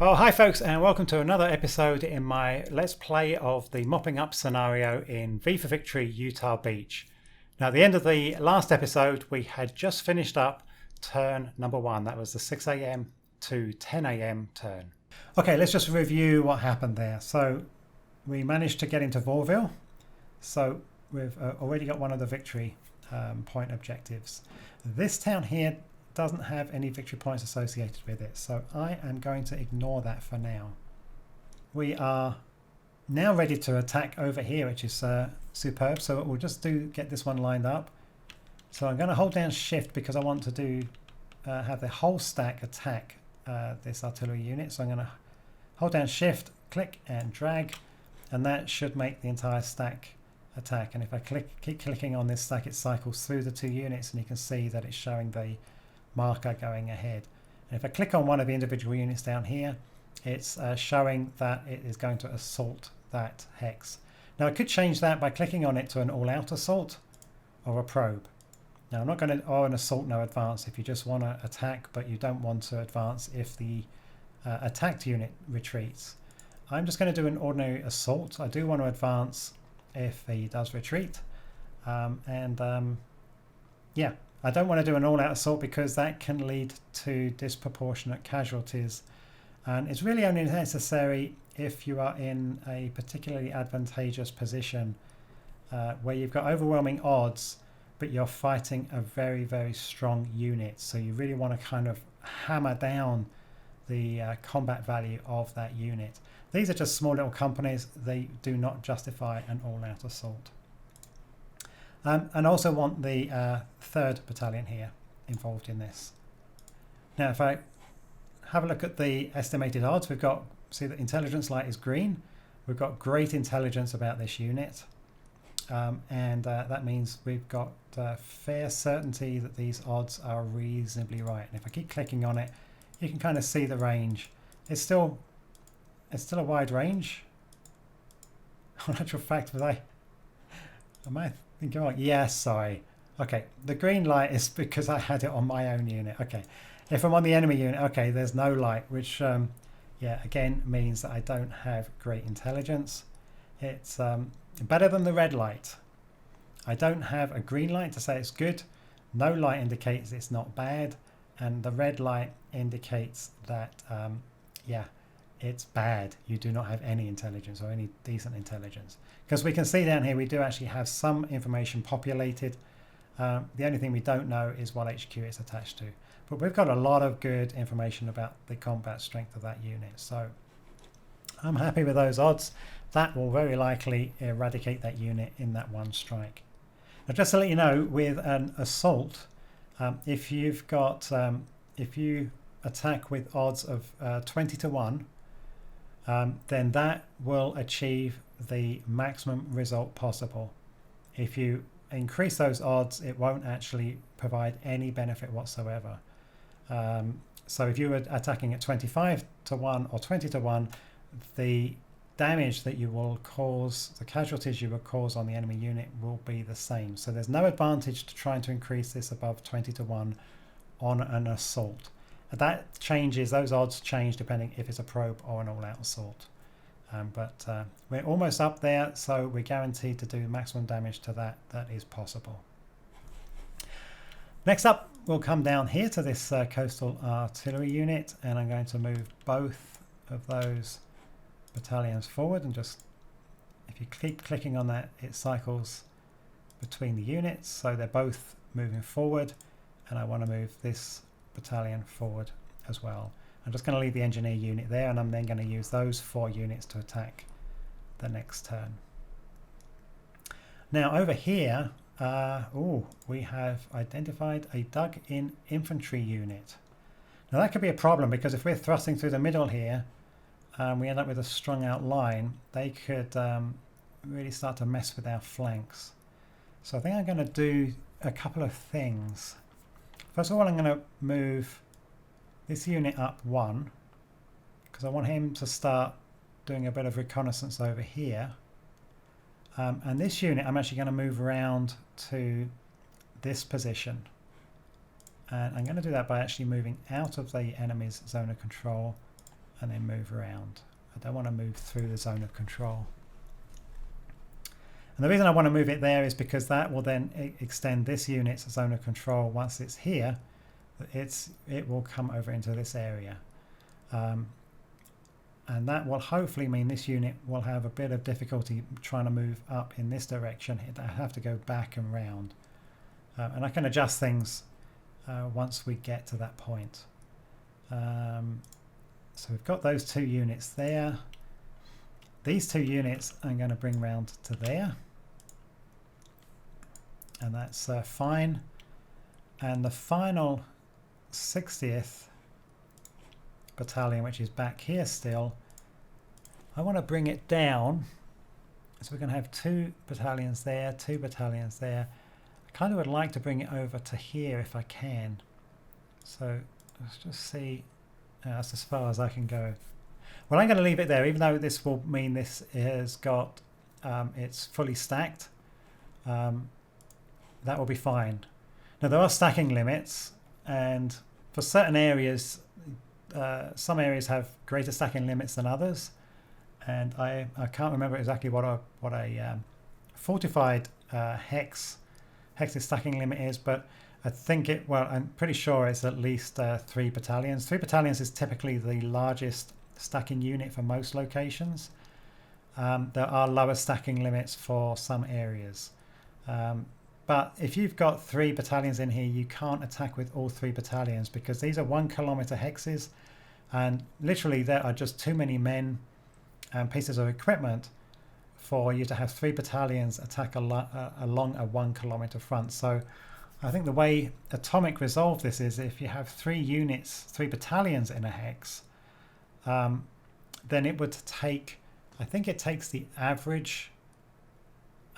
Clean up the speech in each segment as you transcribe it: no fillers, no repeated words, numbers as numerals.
Oh, hi folks, and welcome to another episode in my Let's Play of the Mopping Up scenario in V for Victory, Utah Beach. Now, at the end of the last episode, we had just finished up turn number 1. That was the 6 a.m. to 10 a.m. turn. Okay, let's just review what happened there. So we managed to get into Vauville. So we've already got one of the victory point objectives. This town here doesn't have any victory points associated with it, so I am going to ignore that for now. We are now ready to attack over here, which is superb. So we'll just get this one lined up. So I'm going to hold down shift because I want to have the whole stack attack this artillery unit. So I'm going to hold down shift, click and drag, and that should make the entire stack attack. And if I keep clicking on this stack, it cycles through the 2 units, and you can see that it's showing the marker going ahead. And if I click on one of the individual units down here, it's showing that it is going to assault that hex. Now I could change that by clicking on it to an all-out assault or a probe. Now I'm not going to, or an assault no advance if you just want to attack but you don't want to advance if the attacked unit retreats. I'm just going to do an ordinary assault. I do want to advance if he does retreat, yeah, I don't want to do an all-out assault because that can lead to disproportionate casualties, and it's really only necessary if you are in a particularly advantageous position where you've got overwhelming odds but you're fighting a very, very strong unit. So you really want to kind of hammer down the combat value of that unit. These are just small little companies. They do not justify an all-out assault. And also want the 3rd battalion here involved in this. Now if I have a look at the estimated odds, we've got, see that intelligence light is green. We've got great intelligence about this unit, and that means we've got fair certainty that these odds are reasonably right. And if I keep clicking on it, you can kind of see the range. It's still a wide range. In actual fact, am I thinking wrong? Yes, sorry. Okay, the green light is because I had it on my own unit. Okay, if I'm on the enemy unit, okay, there's no light, which yeah, again means that I don't have great intelligence. It's better than the red light. I don't have a green light to say it's good. No light indicates it's not bad, and the red light indicates that yeah, it's bad. You do not have any intelligence or any decent intelligence. Because we can see down here we do actually have some information populated. The only thing we don't know is what HQ it's attached to. But we've got a lot of good information about the combat strength of that unit. So I'm happy with those odds. That will very likely eradicate that unit in that one strike. Now just to let you know, with an assault, if you've got, if you attack with odds of 20 to 1, then that will achieve the maximum result possible. If you increase those odds, it won't actually provide any benefit whatsoever. So if you were attacking at 25 to 1 or 20 to 1, the damage that you will cause, the casualties you will cause on the enemy unit will be the same. So there's no advantage to trying to increase this above 20 to 1 on an assault. That changes, those odds change depending if it's a probe or an all-out assault. But we're almost up there, so we're guaranteed to do maximum damage to that. That is possible. Next up, we'll come down here to this coastal artillery unit, and I'm going to move both of those battalions forward. And just, if you keep clicking on that, it cycles between the units, so they're both moving forward, and I want to move this battalion forward as well. I'm just going to leave the engineer unit there, and I'm then going to use those 4 units to attack the next turn. Now over here, we have identified a dug-in infantry unit. Now that could be a problem because if we're thrusting through the middle here, we end up with a strung out line, they could really start to mess with our flanks. So I think I'm going to do a couple of things. First of all, I'm going to move this unit up 1 because I want him to start doing a bit of reconnaissance over here. And this unit I'm actually going to move around to this position. And I'm going to do that by actually moving out of the enemy's zone of control and then move around. I don't want to move through the zone of control. And the reason I want to move it there is because that will then extend this unit's zone of control. Once it's here, it will come over into this area. And that will hopefully mean this unit will have a bit of difficulty trying to move up in this direction. I have to go back and round. And I can adjust things once we get to that point. So we've got those two units there. These two units I'm going to bring round to there. And that's fine. And the final 60th battalion, which is back here still, I want to bring it down. So we're going to have 2 battalions there, 2 battalions there. I kind of would like to bring it over to here if I can. So let's just see. That's as far as I can go. Well, I'm going to leave it there, even though this will mean this has got, it's fully stacked. That will be fine. Now there are stacking limits, and for certain areas, some areas have greater stacking limits than others. And I can't remember exactly what a fortified hex's stacking limit is, but I think I'm pretty sure it's at least 3 battalions. 3 battalions is typically the largest stacking unit for most locations. There are lower stacking limits for some areas. But if you've got 3 battalions in here, you can't attack with all 3 battalions because these are 1 kilometer hexes, and literally there are just too many men and pieces of equipment for you to have 3 battalions attack along a 1 kilometer front. So I think the way Atomic resolved this is if you have 3 units, 3 battalions in a hex, then it would take, I think it takes the average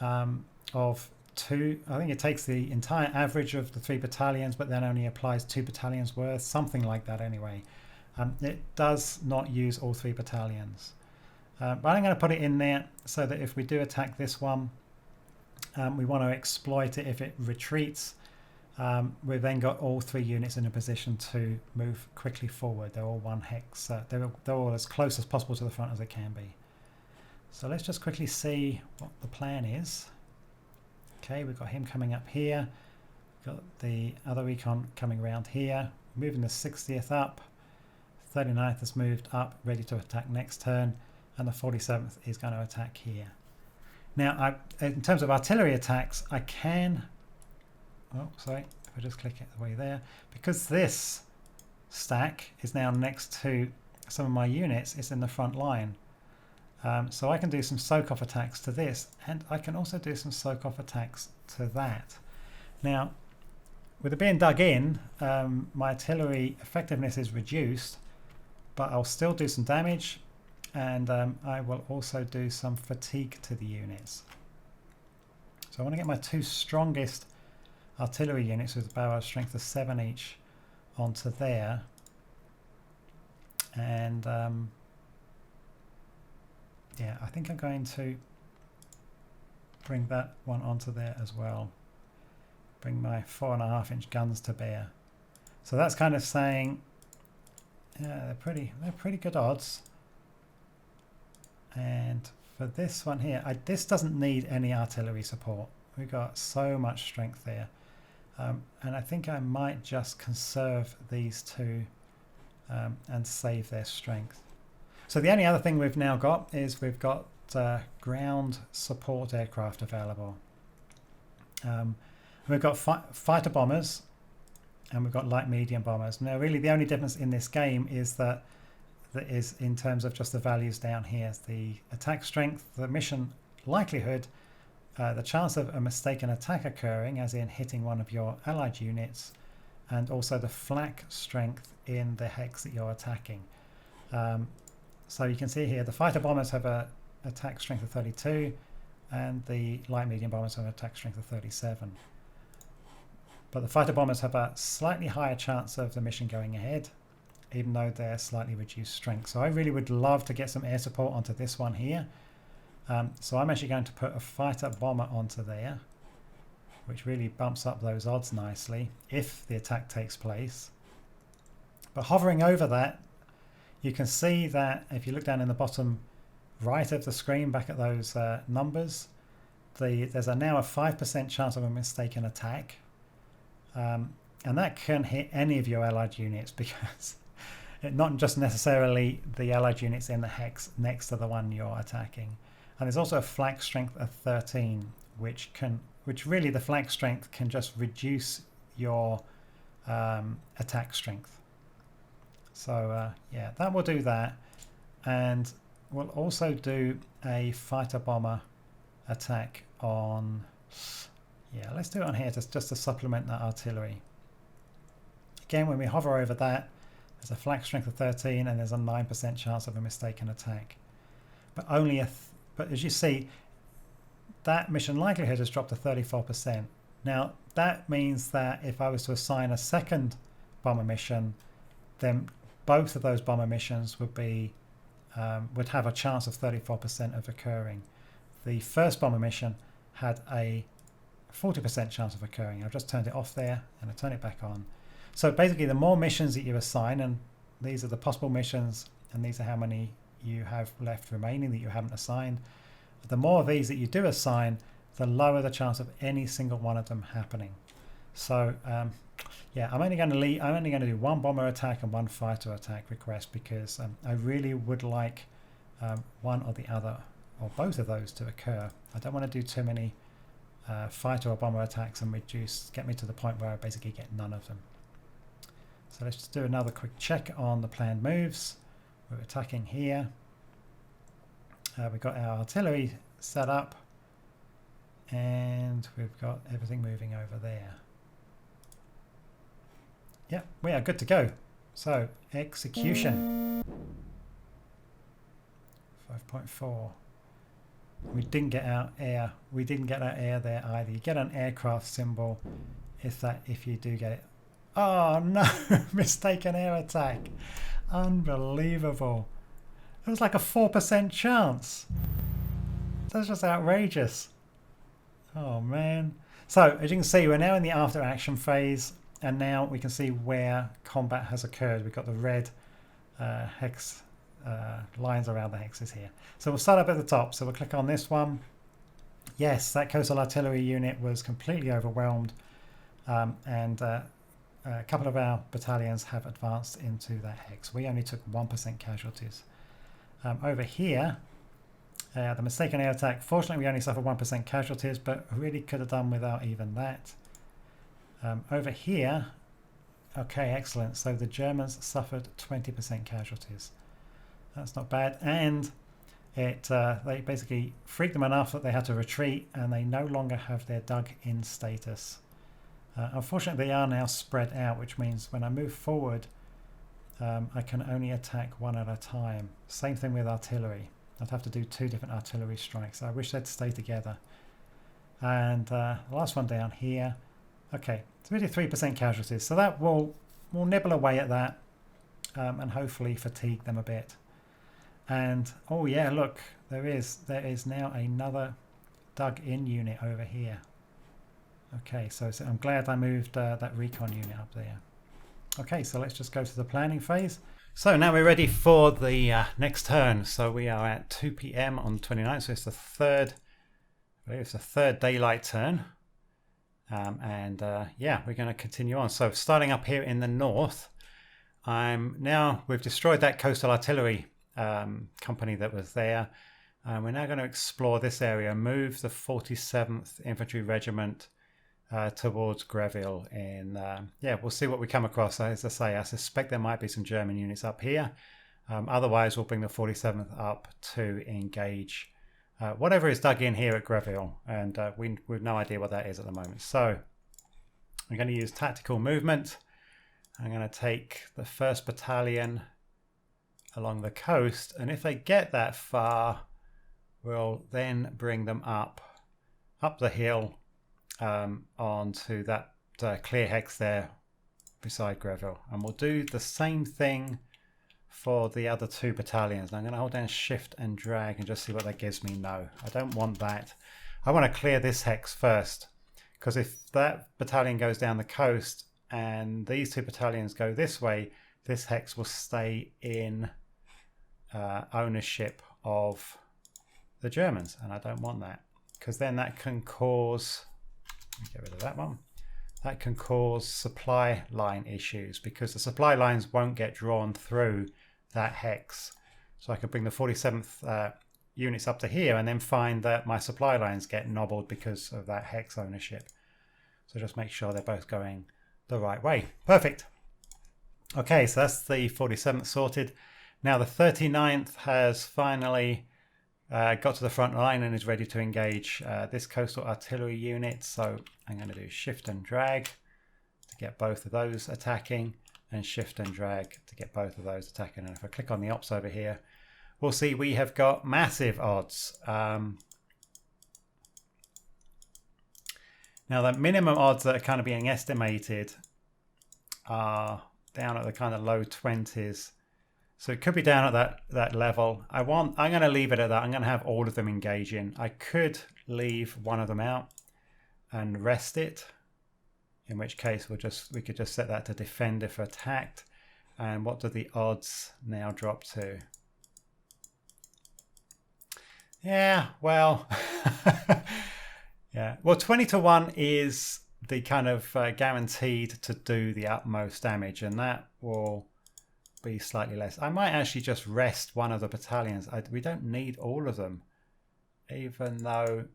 of 2. I think it takes the entire average of the 3 battalions, but then only applies 2 battalions worth, something like that anyway. It does not use all 3 battalions. But I'm going to put it in there so that if we do attack this one, we want to exploit it. If it retreats, we've then got all 3 units in a position to move quickly forward. They're all 1 hex. They're all as close as possible to the front as they can be. So let's just quickly see what the plan is. Okay, we've got him coming up here. We've got the other recon coming around here. Moving the 60th up. 39th has moved up, ready to attack next turn. And the 47th is going to attack here. Now, in terms of artillery attacks, I can... Oh, sorry. If I just click it the way there. Because this stack is now next to some of my units, it's in the front line. So I can do some soak-off attacks to this, and I can also do some soak-off attacks to that. Now, with it being dug in, my artillery effectiveness is reduced, but I'll still do some damage, and I will also do some fatigue to the units. So I want to get my 2 strongest artillery units with barrel strength of 7 each onto there, and yeah, I think I'm going to bring that one onto there as well. Bring my 4.5-inch guns to bear. So that's kind of saying, yeah, they're pretty good odds. And for this one here, this doesn't need any artillery support. We've got so much strength there. And I think I might just conserve these 2 and save their strength. So the only other thing we've now got is we've got ground support aircraft available. We've got fighter bombers and we've got light medium bombers. Now really the only difference in this game is that is in terms of just the values down here. The attack strength, the mission likelihood, the chance of a mistaken attack occurring, as in hitting one of your allied units, and also the flak strength in the hex that you're attacking. So you can see here the fighter bombers have a attack strength of 32 and the light medium bombers have an attack strength of 37. But the fighter bombers have a slightly higher chance of the mission going ahead, even though they're slightly reduced strength. So I really would love to get some air support onto this one here. So I'm actually going to put a fighter bomber onto there, which really bumps up those odds nicely if the attack takes place. But hovering over that, you can see that if you look down in the bottom right of the screen back at those numbers, there's now a 5% chance of a mistaken attack. And that can hit any of your allied units, because not just necessarily the allied units in the hex next to the one you're attacking. And there's also a flak strength of 13, which really the flak strength can just reduce your attack strength. So yeah, that will do that. And we'll also do a fighter bomber attack on, yeah, let's do it on here just to supplement that artillery. Again, when we hover over that, there's a flak strength of 13 and there's a 9% chance of a mistaken attack. But but as you see, that mission likelihood has dropped to 34%. Now that means that if I was to assign a second bomber mission, then both of those bomber missions would have a chance of 34% of occurring. The first bomber mission had a 40% chance of occurring. I've just turned it off there and I turn it back on. So basically, the more missions that you assign, and these are the possible missions, and these are how many you have left remaining that you haven't assigned, the more of these that you do assign, the lower the chance of any single one of them happening. So yeah, I'm only going to do one bomber attack and one fighter attack request, because I really would like one or the other or both of those to occur. I don't want to do too many fighter or bomber attacks and get me to the point where I basically get none of them. So let's just do another quick check on the planned moves. We're attacking here. We've got our artillery set up, and we've got everything moving over there. Yeah, we are good to go. So execution 5.4. We didn't get our air. We didn't get our air there either. You get an aircraft symbol if you do get it. Oh no, mistaken air attack. Unbelievable. It was like a 4% chance. That's just outrageous. Oh man. So as you can see, we're now in the after action phase, and now we can see where combat has occurred. We've got the red hex lines around the hexes here. So we'll start up at the top. So we'll click on this one. Yes, that coastal artillery unit was completely overwhelmed, and a couple of our battalions have advanced into that hex. We only took 1% casualties. Over here, the mistaken air attack, fortunately we only suffered 1% casualties, but really could have done without even that. Over here, okay, excellent. So the Germans suffered 20% casualties. That's not bad. And they basically freaked them enough that they had to retreat, and they no longer have their dug in status. Unfortunately, they are now spread out, which means when I move forward, I can only attack one at a time. Same thing with artillery. I'd have to do 2 different artillery strikes. I wish they'd stay together. And the last one down here. Okay, it's really 3% casualties. So that will nibble away at that, and hopefully fatigue them a bit. And oh yeah, look, there is now another dug in unit over here. Okay, so I'm glad I moved that recon unit up there. Okay, so let's just go to the planning phase. So now we're ready for the next turn. So we are at 2 PM on the 29th. So it's the third daylight turn. Yeah, we're going to continue on. So starting up here in the north, we've destroyed that coastal artillery company that was there. We're now going to explore this area, move the 47th Infantry Regiment towards Greville, and yeah, we'll see what we come across. As I say, I suspect there might be some German units up here. Otherwise, we'll bring the 47th up to engage whatever is dug in here at Greville, and we've no idea what that is at the moment. So I'm going to use tactical movement. I'm going to take the 1st Battalion along the coast, and if they get that far, we'll then bring them up the hill onto that clear hex there beside Greville, and we'll do the same thing for the other 2 battalions. And I'm going to hold down shift and drag and just see what that gives me. No, I don't want that. I want to clear this hex first, because if that battalion goes down the coast and these 2 battalions go this way, this hex will stay in ownership of the Germans, and I don't want that, because then that can cause, let me get rid of that one, that can cause supply line issues, because the supply lines won't get drawn through that hex. So I could bring the 47th units up to here and then find that my supply lines get nobbled because of that hex ownership. So just make sure they're both going the right way. Perfect. Okay, so that's the 47th sorted. Now the 39th has finally got to the front line and is ready to engage this coastal artillery unit. So I'm going to do shift and drag to get both of those attacking, and shift and drag to get both of those attacking. And if I click on the ops over here, we'll see we have got massive odds. Now the minimum odds that are kind of being estimated are down at the kind of low 20s. So it could be down at that level. I'm going to leave it at that. I'm going to have all of them engaging. I could leave one of them out and rest it, in which case we could just set that to defend if attacked. And what do the odds now drop to? Yeah, well, yeah. Well, 20 to 1 is the kind of guaranteed to do the utmost damage, and that will be slightly less. I might actually just rest one of the battalions. We don't need all of them, even though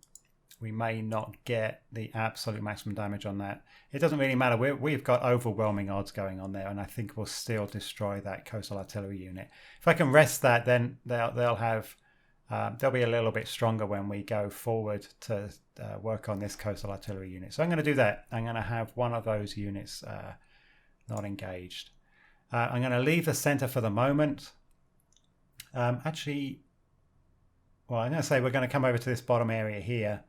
we may not get the absolute maximum damage on that. It doesn't really matter. We've got overwhelming odds going on there, and I think we'll still destroy that coastal artillery unit. If I can rest that, then they'll be a little bit stronger when we go forward to work on this coastal artillery unit. So I'm going to do that. I'm going to have one of those units not engaged. I'm going to leave the center for the moment. Actually, well, I'm going to say we're going to come over to this bottom area here.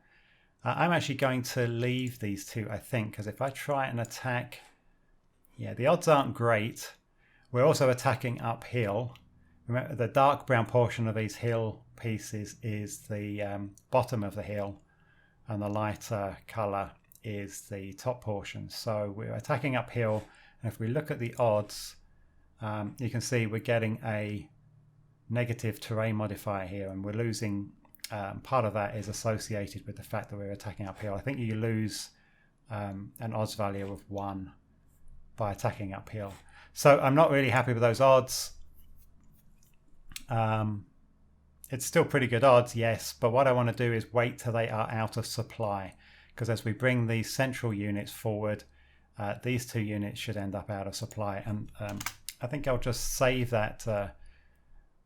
I'm actually going to leave these two, I think, because if I try and attack, yeah, the odds aren't great. We're also attacking uphill. Remember, the dark brown portion of these hill pieces is the bottom of the hill, and the lighter color is the top portion. So we're attacking uphill, and if we look at the odds, you can see we're getting a negative terrain modifier here, and we're losing. Part of that is associated with the fact that we're attacking uphill. I think you lose an odds value of 1 by attacking uphill. So I'm not really happy with those odds. It's still pretty good odds, yes, but what I want to do is wait till they are out of supply, because as we bring these central units forward, these two units should end up out of supply. And I think I'll just save that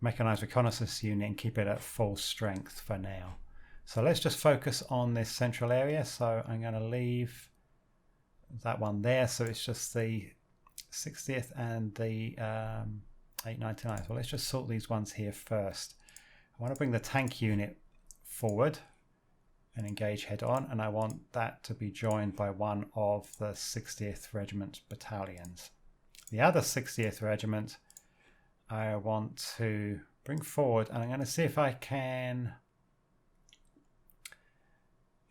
mechanized reconnaissance unit and keep it at full strength for now. So let's just focus on this central area. So I'm going to leave that one there. So it's just the 60th and the 899th. Well, let's just sort these ones here first. I want to bring the tank unit forward and engage head on, and I want that to be joined by one of the 60th Regiment battalions. The other 60th Regiment I want to bring forward, and I'm going to see if I can.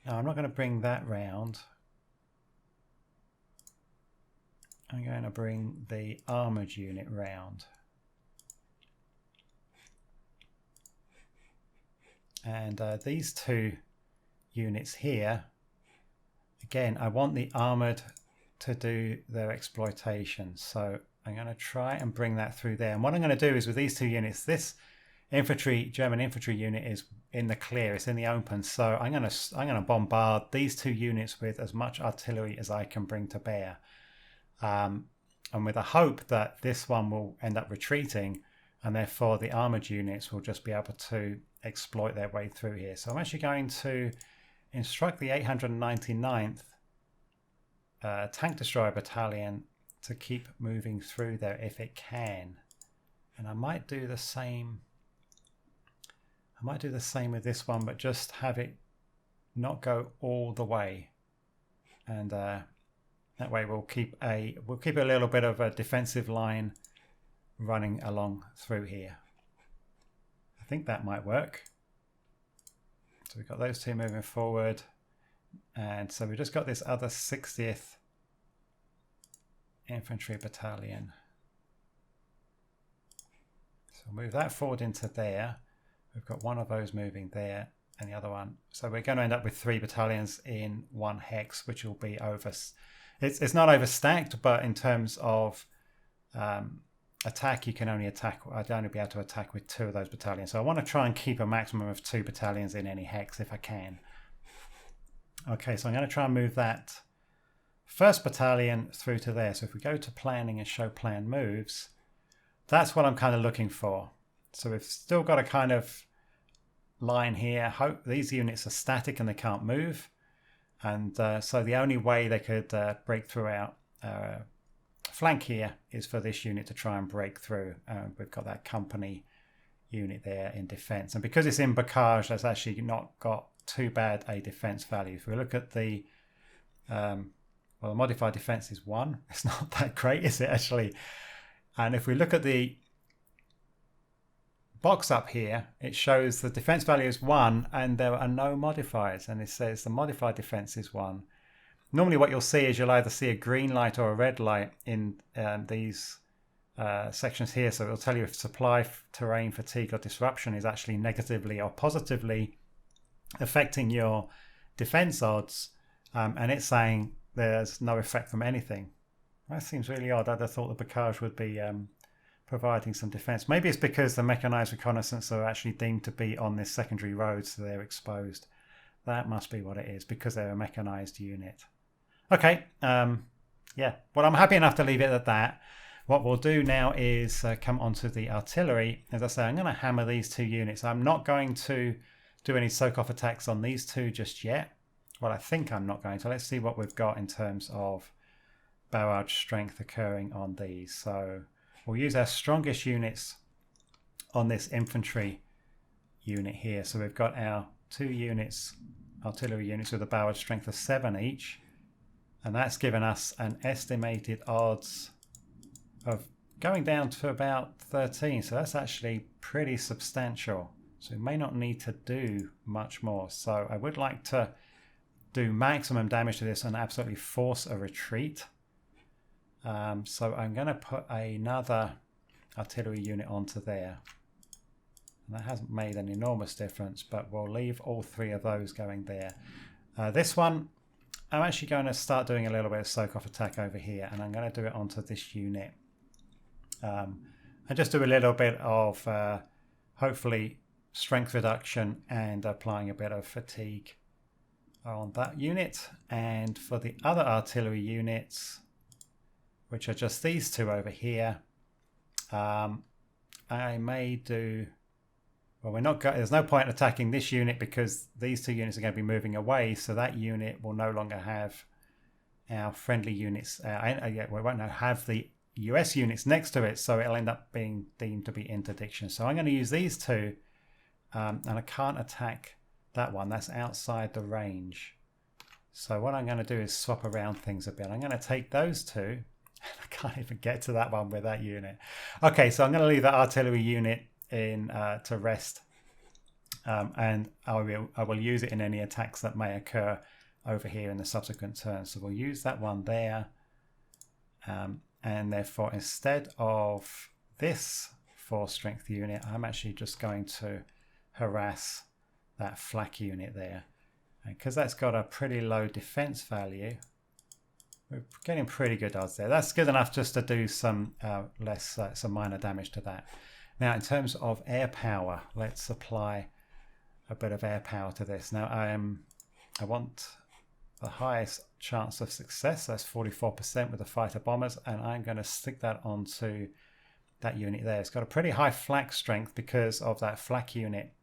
No, I'm not going to bring that round. I'm going to bring the armoured unit round. And these two units here, again, I want the armoured to do their exploitation. So I'm going to try and bring that through there. And what I'm going to do is with these two units, this German infantry unit is in the clear, it's in the open. So I'm going to bombard these two units with as much artillery as I can bring to bear. And with a hope that this one will end up retreating, and therefore the armoured units will just be able to exploit their way through here. So I'm actually going to instruct the 899th Tank Destroyer Battalion to keep moving through there if it can. And I might do the same. I might do the same with this one, but just have it not go all the way. And that way we'll keep a little bit of a defensive line running along through here. I think that might work. So we've got those two moving forward. And so we've just got this other 60th Infantry Battalion. So we'll move that forward into there. We've got one of those moving there and the other one. So we're going to end up with 3 battalions in 1 hex, which will be over. It's not overstacked, but in terms of attack, you can only attack. I'd only be able to attack with 2 of those battalions. So I want to try and keep a maximum of 2 battalions in any hex if I can. Okay, so I'm going to try and move that 1st battalion through to there. So if we go to planning and show plan moves, that's what I'm kind of looking for. So we've still got a kind of line here. These units are static and they can't move. And so the only way they could break through our flank here is for this unit to try and break through. We've got that company unit there in defense. And because it's in Bocage, that's actually not got too bad a defense value. If we look at the, well, the modified defense is 1. It's not that great, is it actually? And if we look at the box up here, it shows the defense value is 1 and there are no modifiers, and it says the modified defense is 1. Normally what you'll see is you'll either see a green light or a red light in these sections here, so it'll tell you if supply, terrain, fatigue or disruption is actually negatively or positively affecting your defense odds, and it's saying there's no effect from anything. That seems really odd. I'd have thought the Bocage would be providing some defense. Maybe it's because the mechanized reconnaissance are actually deemed to be on this secondary road, so they're exposed. That must be what it is, because they're a mechanized unit. Okay, yeah, well, I'm happy enough to leave it at that. What we'll do now is come onto the artillery. As I say, I'm going to hammer these 2 units. I'm not going to do any soak-off attacks on these 2 just yet. Well, I think I'm not going to. Let's see what we've got in terms of barrage strength occurring on these. So we'll use our strongest units on this infantry unit here. So we've got our 2 units, artillery units with a barrage strength of 7 each. And that's given us an estimated odds of going down to about 13. So that's actually pretty substantial. So we may not need to do much more. So I would like to do maximum damage to this and absolutely force a retreat. So I'm going to put another artillery unit onto there. And that hasn't made an enormous difference, but we'll leave all 3 of those going there. This one, I'm actually going to start doing a little bit of soak-off attack over here, and I'm going to do it onto this unit. And just do a little bit of, hopefully, strength reduction and applying a bit of fatigue on that unit. And for the other artillery units, which are just these 2 over here, I may do, well, there's no point attacking this unit because these 2 units are going to be moving away, so that unit will no longer have our friendly units. We won't have the US units next to it, so it'll end up being deemed to be interdiction. So I'm going to use these 2, and I can't attack that one. That's outside the range. So what I'm going to do is swap around things a bit. I'm going to take those 2. I can't even get to that one with that unit. Okay, so I'm going to leave that artillery unit in to rest, and I will use it in any attacks that may occur over here in the subsequent turns. So we'll use that one there, and therefore instead of this 4 strength unit, I'm actually just going to harass that flak unit there, because that's got a pretty low defense value. We're getting pretty good odds there. That's good enough just to do some some minor damage to that. Now, in terms of air power, let's apply a bit of air power to this. Now, I want the highest chance of success. That's 44% with the fighter bombers, and I'm going to stick that onto that unit there. It's got a pretty high flak strength because of that flak unit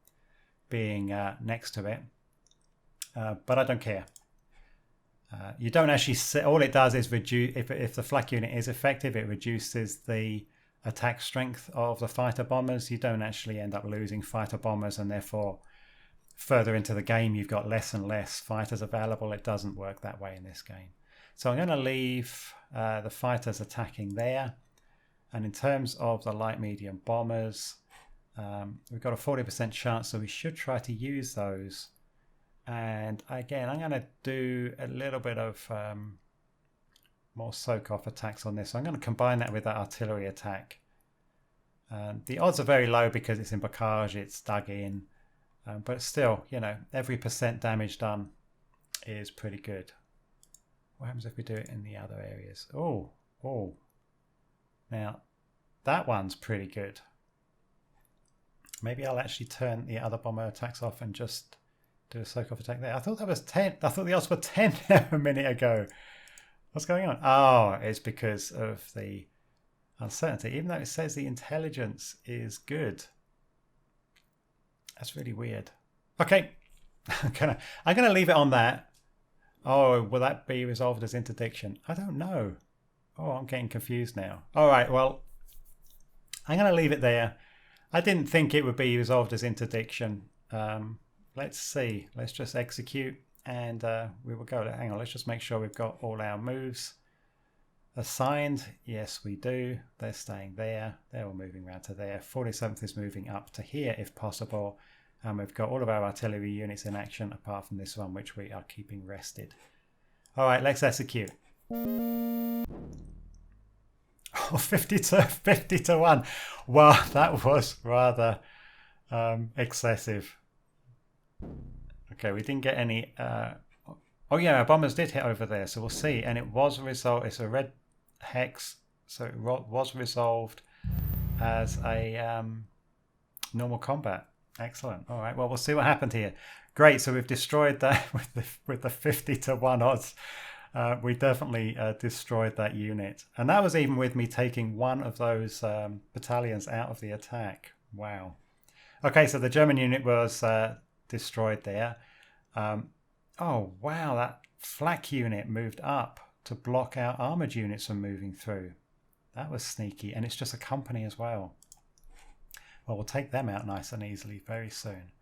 being next to it, but I don't care. You don't actually see, all it does is reduce, if the flak unit is effective, it reduces the attack strength of the fighter bombers. You don't actually end up losing fighter bombers, and therefore further into the game you've got less and less fighters available. It doesn't work that way in this game. So I'm going to leave the fighters attacking there, and in terms of the light medium bombers, we've got a 40% chance, so we should try to use those. And again, I'm going to do a little bit of more soak-off attacks on this. So I'm going to combine that with that artillery attack. The odds are very low because it's in Bocage, it's dug in, but still, you know, every % damage done is pretty good. What happens if we do it in the other areas? Oh, now that one's pretty good. Maybe I'll actually turn the other bomber attacks off and just do a soak-off attack there. I thought that was 10. I thought the odds were 10 a minute ago. What's going on? Oh, it's because of the uncertainty, even though it says the intelligence is good. That's really weird. Okay, I'm gonna leave it on that. Oh, will that be resolved as interdiction? I don't know. Oh, I'm getting confused now. All right, well, I'm gonna leave it there. I didn't think it would be resolved as interdiction. Let's see. Let's just execute and we will go. Hang on, let's just make sure we've got all our moves assigned. Yes, we do. They're staying there. They're all moving around to there. 47th is moving up to here if possible. And we've got all of our artillery units in action apart from this one, which we are keeping rested. All right, let's execute. Oh, 50 to 1. Wow, that was rather excessive. Okay, we didn't get any... oh yeah, our bombers did hit over there, so we'll see. And it was resolved. It's a red hex, so it was resolved as a normal combat. Excellent. All right, well, we'll see what happened here. Great, so we've destroyed that with the 50 to 1 odds. We definitely destroyed that unit. And that was even with me taking one of those battalions out of the attack. Wow. Okay, so the German unit was destroyed there. Oh, wow, that flak unit moved up to block our armoured units from moving through. That was sneaky, and it's just a company as well. Well, we'll take them out nice and easily very soon.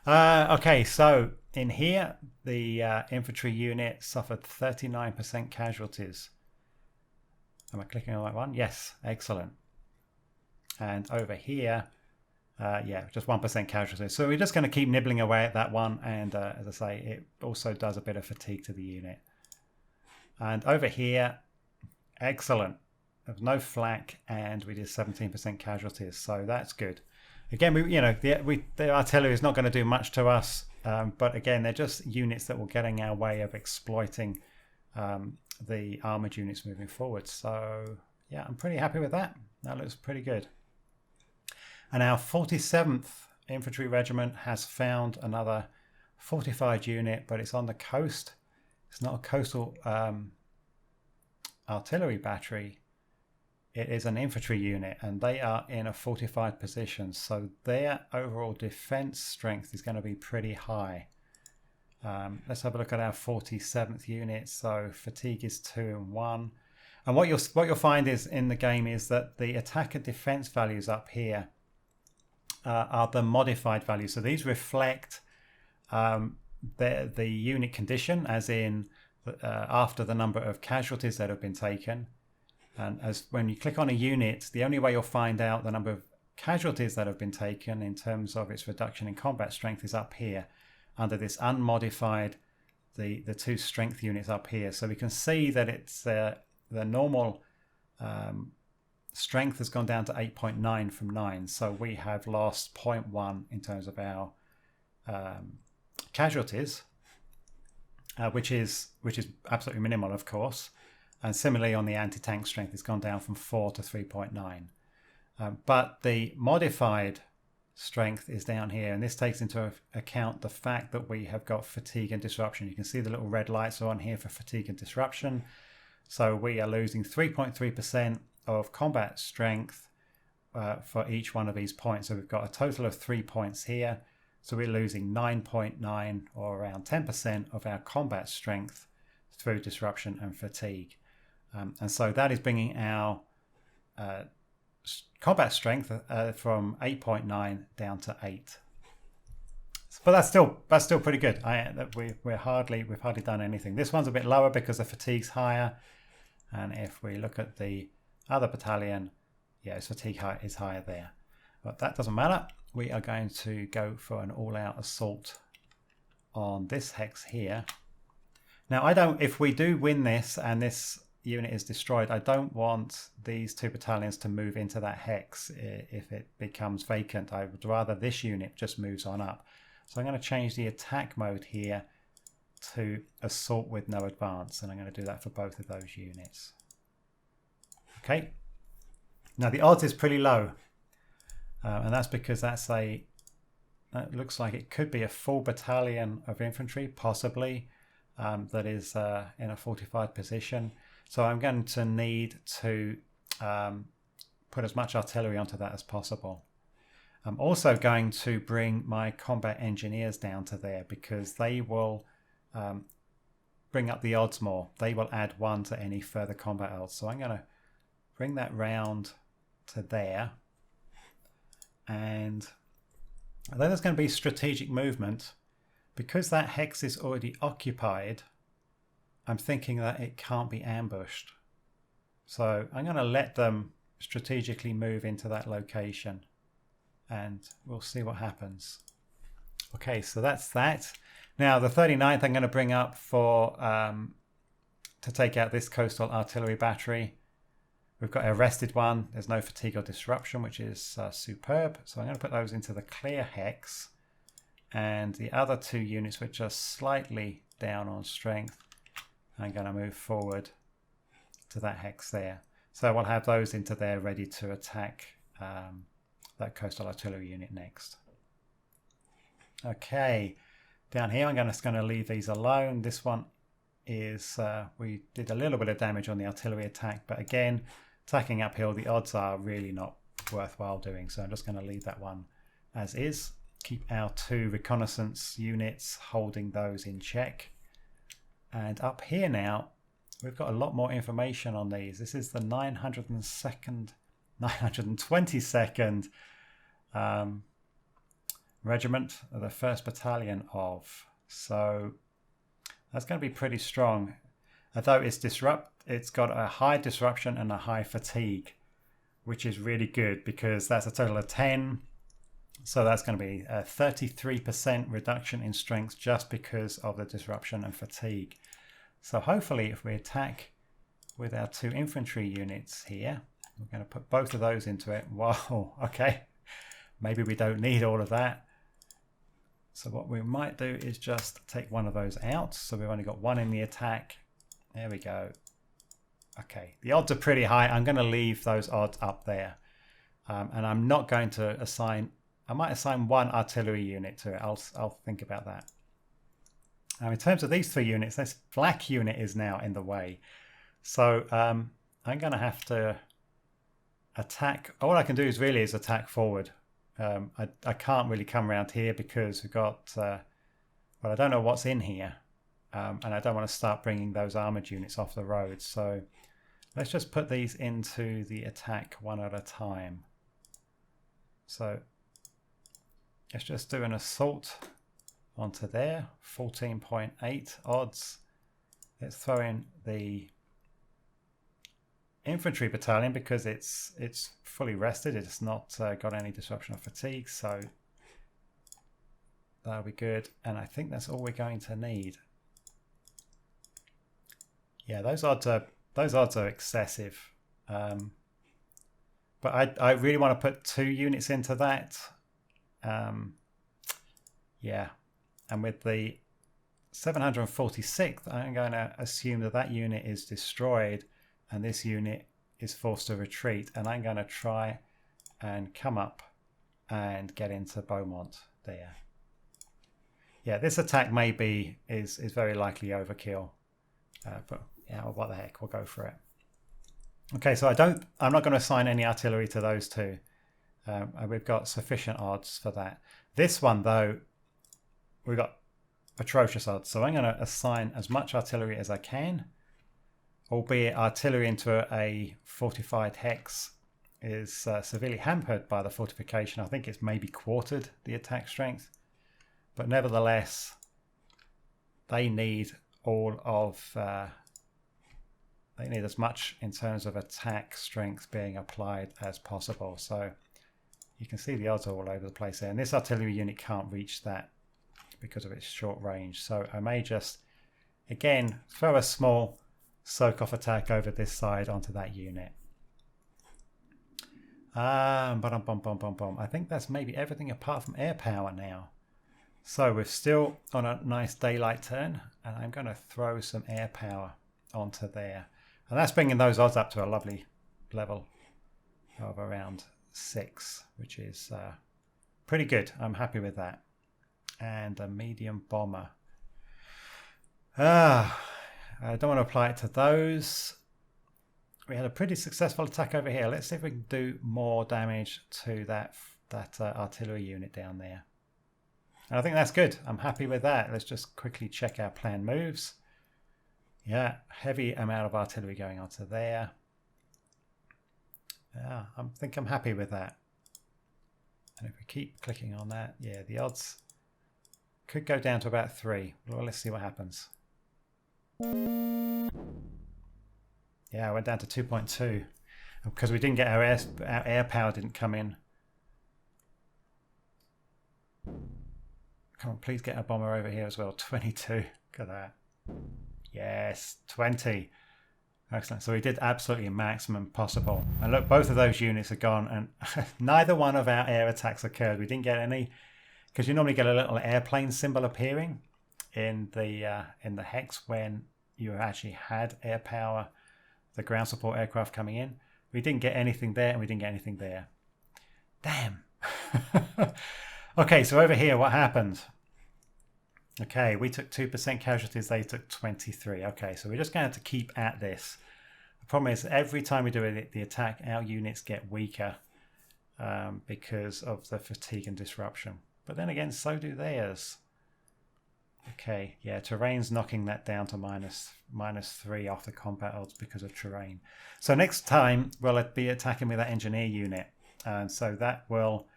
Okay, so in here, the infantry unit suffered 39% casualties. Am I clicking on the right one? Yes, excellent. And over here, yeah, just 1% casualties. So we're just going to keep nibbling away at that one. And as I say, it also does a bit of fatigue to the unit. And over here, excellent. There's no flak, and we did 17% casualties, so that's good. Again, the artillery is not going to do much to us, but again, they're just units that will get in our way of exploiting the armoured units moving forward. So yeah, I'm pretty happy with that. That looks pretty good. And our 47th Infantry Regiment has found another fortified unit, but it's on the coast. It's not a coastal artillery battery. It is an infantry unit, and they are in a fortified position, so their overall defense strength is going to be pretty high. Let's have a look at our 47th unit. So fatigue is 2 and 1, and what you'll find is in the game is that the attack and defense values up here are the modified values. So these reflect the unit condition, as in after the number of casualties that have been taken. And as when you click on a unit, the only way you'll find out the number of casualties that have been taken in terms of its reduction in combat strength is up here under this unmodified, the 2 strength units up here. So we can see that it's the normal strength has gone down to 8.9 from 9. So we have lost 0.1 in terms of our casualties, which is absolutely minimal, of course. And similarly on the anti-tank strength, it's gone down from 4 to 3.9. But the modified strength is down here, and this takes into account the fact that we have got fatigue and disruption. You can see the little red lights are on here for fatigue and disruption. So we are losing 3.3% of combat strength for each one of these points. So we've got a total of 3 points here. So we're losing 9.9 or around 10% of our combat strength through disruption and fatigue. And so that is bringing our combat strength from 8.9 down to 8. But that's still pretty good. We've hardly done anything. This one's a bit lower because the fatigue's higher. And if we look at the other battalion, yeah, its fatigue is higher there. But that doesn't matter. We are going to go for an all-out assault on this hex here. Now, if we do win this, and this, unit is destroyed, I don't want these 2 battalions to move into that hex if it becomes vacant. I would rather this unit just moves on up. So I'm going to change the attack mode here to assault with no advance, and I'm going to do that for both of those units. Okay, now the odds is pretty low, and that's because that looks like it could be a full battalion of infantry, possibly, that is in a fortified position. So I'm going to need to put as much artillery onto that as possible. I'm also going to bring my combat engineers down to there because they will bring up the odds more. They will add 1 to any further combat odds. So I'm going to bring that round to there. And then there's going to be strategic movement. Because that hex is already occupied, I'm thinking that it can't be ambushed. So I'm going to let them strategically move into that location, and we'll see what happens. Okay, so that's that. Now the 39th I'm going to bring up for to take out this coastal artillery battery. We've got a rested one. There's no fatigue or disruption, which is superb. So I'm going to put those into the clear hex. And the other 2 units, which are slightly down on strength, I'm going to move forward to that hex there. So we'll have those into there ready to attack that coastal artillery unit next. Okay, down here I'm just going to leave these alone. This one is, we did a little bit of damage on the artillery attack, but again, attacking uphill, the odds are really not worthwhile doing. So I'm just going to leave that one as is. Keep our 2 reconnaissance units, holding those in check. And up here now, we've got a lot more information on these. This is the 922nd regiment of the 1st battalion of. So that's going to be pretty strong. Although it's got a high disruption and a high fatigue, which is really good because that's a total of 10. So that's going to be a 33% reduction in strength just because of the disruption and fatigue. So hopefully if we attack with our 2 infantry units here, we're going to put both of those into it. Whoa, okay. Maybe we don't need all of that. So what we might do is just take one of those out. So we've only got 1 in the attack. There we go. Okay, the odds are pretty high. I'm going to leave those odds up there. And I'm not going to assign... I might assign 1 artillery unit to it. I'll think about that. Now, in terms of these 3 units, this black unit is now in the way. So I'm going to have to attack. All I can do is attack forward. I can't really come around here because we've got, well, I don't know what's in here. And I don't want to start bringing those armoured units off the road. So let's just put these into the attack one at a time. So let's just do an assault onto there, 14.8 odds. Let's throw in the infantry battalion because it's fully rested. It's not got any disruption or fatigue, so that'll be good. And I think that's all we're going to need. Yeah, those odds are excessive. But I really want to put 2 units into that. Yeah, and with the 746th, I'm going to assume that unit is destroyed and this unit is forced to retreat, and I'm going to try and come up and get into Beaumont there. Yeah, this attack is very likely overkill, but yeah, well, what the heck, we'll go for it. Okay, so I'm not going to assign any artillery to those 2. We've got sufficient odds for that. This one, though, we've got atrocious odds. So I'm going to assign as much artillery as I can, albeit artillery into a fortified hex is severely hampered by the fortification. I think it's maybe quartered the attack strength. But nevertheless, they need all of... they need as much in terms of attack strength being applied as possible. So you can see the odds are all over the place there. And this artillery unit can't reach that because of its short range. So I may just, again, throw a small soak off attack over this side onto that unit. I think that's maybe everything apart from air power now. So we're still on a nice daylight turn, and I'm going to throw some air power onto there. And that's bringing those odds up to a lovely level of around 6, which is pretty good. I'm happy with that. And a medium bomber. I don't want to apply it to those. We had a pretty successful attack over here. Let's see if we can do more damage to that artillery unit down there. And I think that's good. I'm happy with that. Let's just quickly check our plan moves. Yeah, heavy amount of artillery going onto there. Yeah, I think I'm happy with that. And if we keep clicking on that, yeah, the odds could go down to about 3. Well, let's see what happens. Yeah, I went down to 2.2 because we didn't get our air power didn't come in. Come on, please get a bomber over here as well. 22. Look at that. Yes, 20. Excellent. So we did absolutely maximum possible. And look, both of those units are gone, and neither one of our air attacks occurred. We didn't get any, because you normally get a little airplane symbol appearing in the hex when you actually had air power, the ground support aircraft coming in. We didn't get anything there, and we didn't get anything there. Damn. Okay, so over here, what happened? Okay, we took 2% casualties, they took 23. Okay, so we're just going to have to keep at this. The problem is every time we do the attack, our units get weaker because of the fatigue and disruption. But then again, so do theirs. Okay, yeah, terrain's knocking that down to minus 3 off the combat odds because of terrain. So next time we'll be attacking with that engineer unit, and so that we'll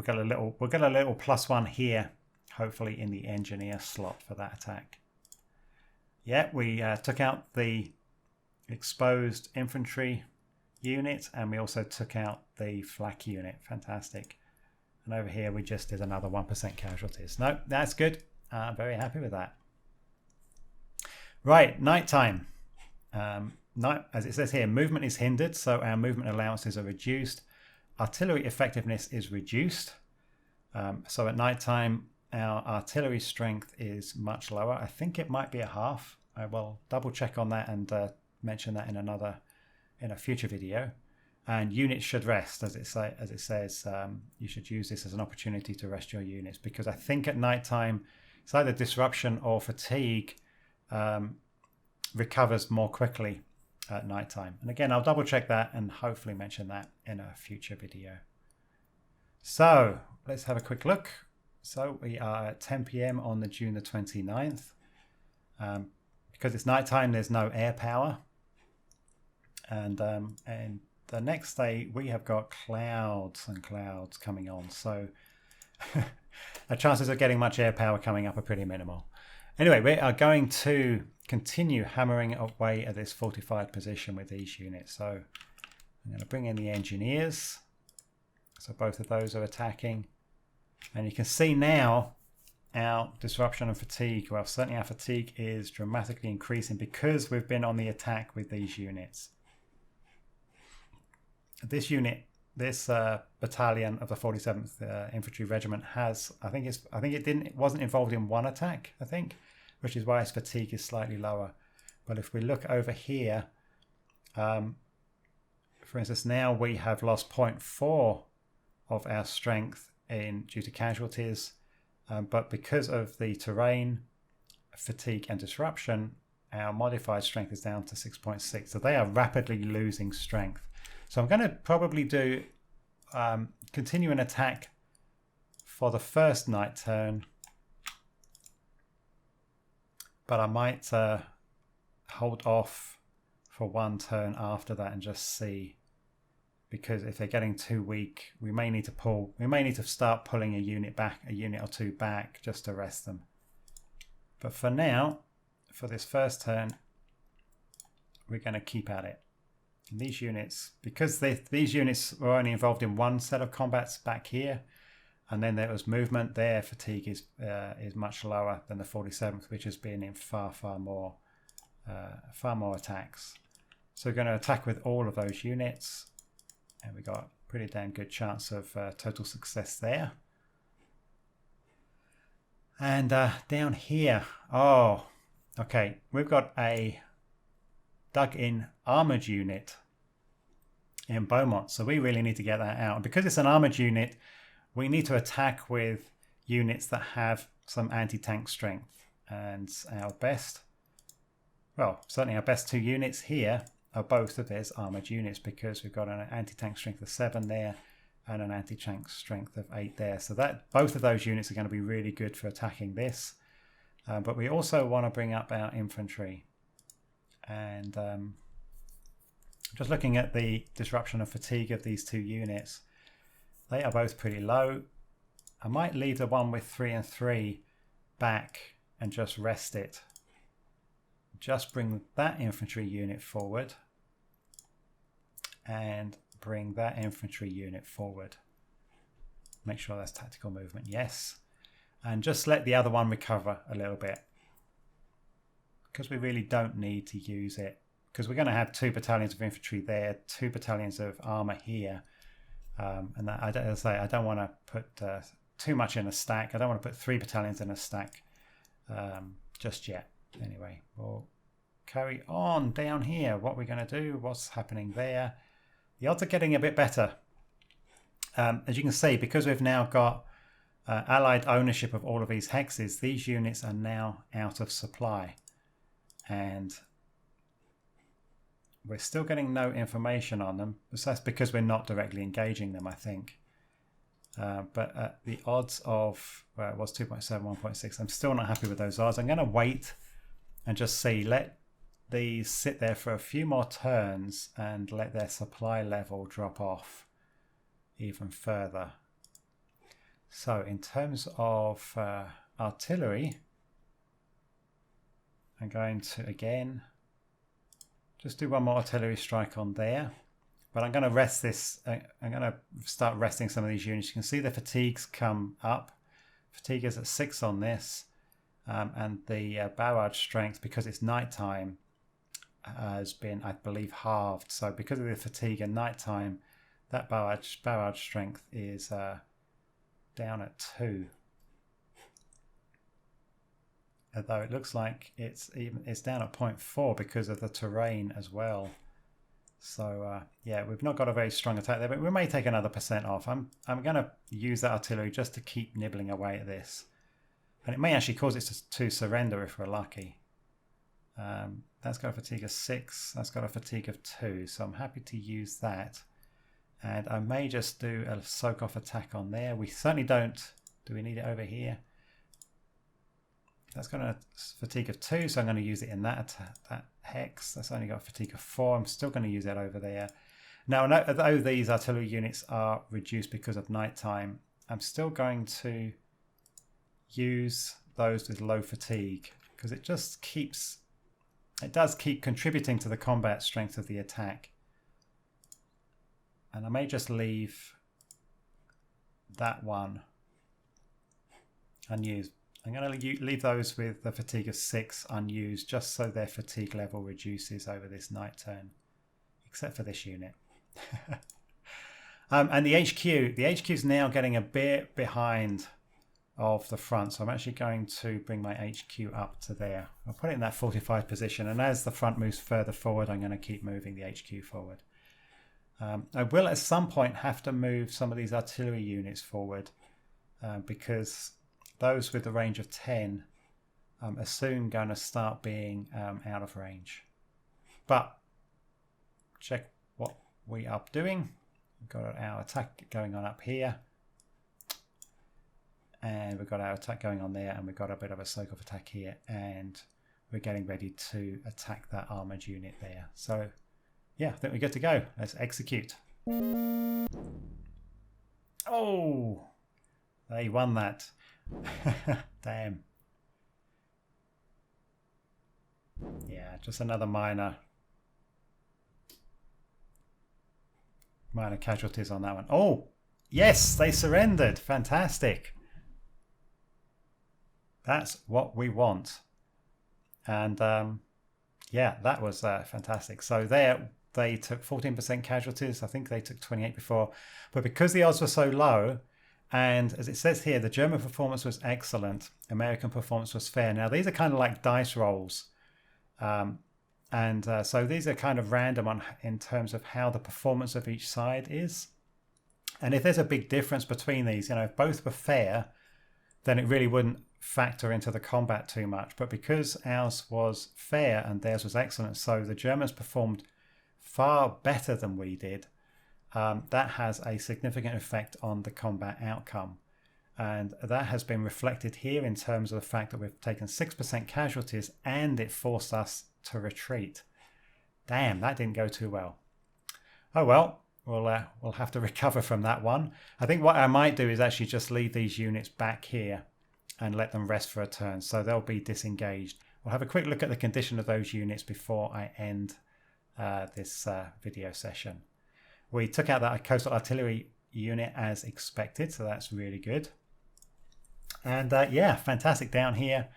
get a little +1 here, hopefully in the engineer slot for that attack. Yeah, we took out the exposed infantry unit, and we also took out the flak unit. Fantastic. And over here we just did another 1% casualties. No, that's good. I'm very happy with that. Right, nighttime. As it says here, movement is hindered, so our movement allowances are reduced. Artillery effectiveness is reduced. So at nighttime, our artillery strength is much lower. I think it might be a half. I will double check on that and mention that in a future video. And units should rest, as it says. You should use this as an opportunity to rest your units, because I think at nighttime, it's either disruption or fatigue recovers more quickly at nighttime. And again, I'll double check that and hopefully mention that in a future video. So let's have a quick look. So we are at 10 p.m. on the June the 29th. Because it's nighttime, there's no air power. And the next day we have got clouds and clouds coming on. So the chances of getting much air power coming up are pretty minimal. Anyway, we are going to continue hammering away at this fortified position with these units. So I'm going to bring in the engineers. So both of those are attacking. And you can see now our disruption and fatigue. Well, certainly our fatigue is dramatically increasing because we've been on the attack with these units. This unit, this battalion of the 47th Infantry Regiment has, it wasn't involved in one attack, I think, which is why its fatigue is slightly lower. But if we look over here, for instance, now we have lost 0.4 of our strength due to casualties, but because of the terrain, fatigue and disruption, our modified strength is down to 6.6. So they are rapidly losing strength. So I'm going to probably do continue an attack for the first night turn, but I might hold off for one turn after that and just see, because if they're getting too weak, we may need to start pulling a unit or two back just to rest them. But for now, for this first turn, we're going to keep at it. And these units, because these units were only involved in one set of combats back here, and then there was movement, their fatigue is much lower than the 47th, which has been in far more far more attacks. So we're going to attack with all of those units, and we got a pretty damn good chance of total success there. And down here, oh, okay, we've got a dug-in armoured unit in Beaumont, so we really need to get that out. And because it's an armoured unit, we need to attack with units that have some anti-tank strength. And our best, well, certainly our best 2 units here are both of these armoured units, because we've got an anti-tank strength of 7 there and an anti-tank strength of 8 there. So that both of those units are going to be really good for attacking this. But we also want to bring up our infantry. And just looking at the disruption of fatigue of these 2 units, they are both pretty low. I might leave the one with 3 and 3 back and just rest it. Just bring that infantry unit forward and bring that infantry unit forward. Make sure that's tactical movement, yes. And just let the other one recover a little bit, because we really don't need to use it, because we're going to have 2 battalions of infantry there, 2 battalions of armor here. And that, as I say, I don't want to put too much in a stack. I don't want to put 3 battalions in a stack just yet. Anyway, we'll carry on down here. What we're going to do, what's happening there. The odds are getting a bit better. As you can see, because we've now got Allied ownership of all of these hexes, these units are now out of supply. And we're still getting no information on them. So that's because we're not directly engaging them, I think. But the odds of, well, it was 2.7, 1.6. I'm still not happy with those odds. I'm going to wait and just see. Let these sit there for a few more turns and let their supply level drop off even further. So in terms of artillery, I'm going to, again, just do one more artillery strike on there. But I'm going to rest this. I'm going to start resting some of these units. You can see the fatigues come up. Fatigue is at 6 on this. And the barrage strength, because it's nighttime, has been, I believe, halved. So because of the fatigue and nighttime, that barrage strength is down at 2. Although it looks like it's down at 0.4 because of the terrain as well. So yeah, we've not got a very strong attack there, but we may take another % off. I'm going to use that artillery just to keep nibbling away at this, and it may actually cause it to surrender if we're lucky. That's got a fatigue of 6. That's got a fatigue of 2. So I'm happy to use that, and I may just do a soak off attack on there. We certainly don't. Do we need it over here? That's got a fatigue of 2, so I'm going to use it in that hex. That's only got a fatigue of 4. I'm still going to use that over there. Now, although these artillery units are reduced because of nighttime, I'm still going to use those with low fatigue, because it just keeps, it does keep contributing to the combat strength of the attack. And I may just leave that one unused. I'm going to leave those with the fatigue of 6 unused, just so their fatigue level reduces over this night turn, except for this unit. And the HQ is now getting a bit behind of the front, so I'm actually going to bring my HQ up to there. I'll put it in that fortified position, and as the front moves further forward, I'm going to keep moving the HQ forward. I will at some point have to move some of these artillery units forward, because those with the range of 10 are soon going to start being out of range. But check what we are doing. We've got our attack going on up here, and we've got our attack going on there, and we've got a bit of a soak off attack here, and we're getting ready to attack that armoured unit there. So yeah, I think we're good to go. Let's execute. Oh, they won that. Damn. Yeah, just another minor casualties on that one. Oh, yes, they surrendered. Fantastic. That's what we want. And Yeah, that was fantastic. So there they took 14% casualties. I think they took 28 before. But because the odds were so low, and as it says here, the German performance was excellent. American performance was fair. Now, these are kind of like dice rolls. So these are kind of random in terms of how the performance of each side is. And if there's a big difference between these, if both were fair, then it really wouldn't factor into the combat too much. But because ours was fair and theirs was excellent, so the Germans performed far better than we did, that has a significant effect on the combat outcome. And that has been reflected here in terms of the fact that we've taken 6% casualties and it forced us to retreat. Damn, that didn't go too well. Oh well, we'll have to recover from that one. I think what I might do is actually just leave these units back here and let them rest for a turn, so they'll be disengaged. We'll have a quick look at the condition of those units before I end this video session. We took out that coastal artillery unit as expected, so that's really good. And yeah, fantastic. Down here,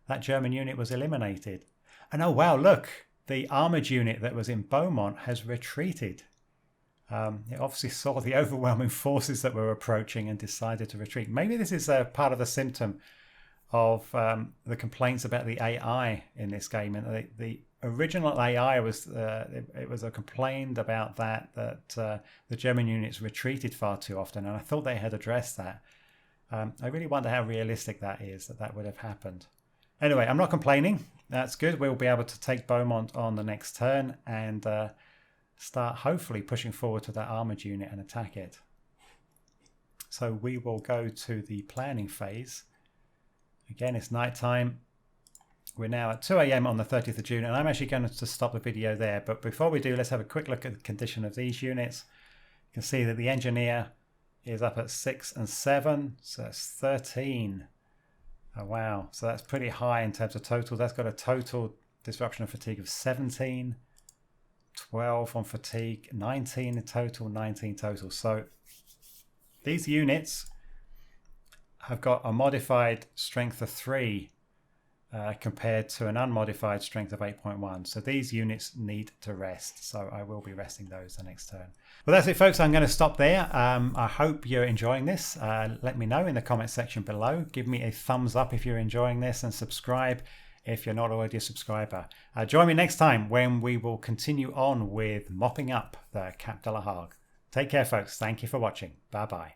that German unit was eliminated. And oh wow, look, the armoured unit that was in Beaumont has retreated. It obviously saw the overwhelming forces that were approaching and decided to retreat. Maybe this is part of the symptom of the complaints about the AI in this game. And the original AI was complained about that the German units retreated far too often, and I thought they had addressed that. I really wonder how realistic that is, that would have happened. Anyway, I'm not complaining. That's good. We'll be able to take Beaumont on the next turn and start hopefully pushing forward to that armoured unit and attack it. So we will go to the planning phase. Again, it's night time. We're now at 2 AM on the 30th of June, and I'm actually going to stop the video there. But before we do, let's have a quick look at the condition of these units. You can see that the engineer is up at 6 and 7, so that's 13. Oh, wow. So that's pretty high in terms of total. That's got a total disruption of fatigue of 17, 12 on fatigue, 19 in total, 19 total. So these units have got a modified strength of 3 compared to an unmodified strength of 8.1. So these units need to rest. So I will be resting those the next turn. Well, that's it, folks. I'm going to stop there. I hope you're enjoying this. Let me know in the comment section below. Give me a thumbs up if you're enjoying this, and subscribe if you're not already a subscriber. Join me next time when we will continue on with mopping up the Cap de la Hague. Take care, folks. Thank you for watching. Bye-bye.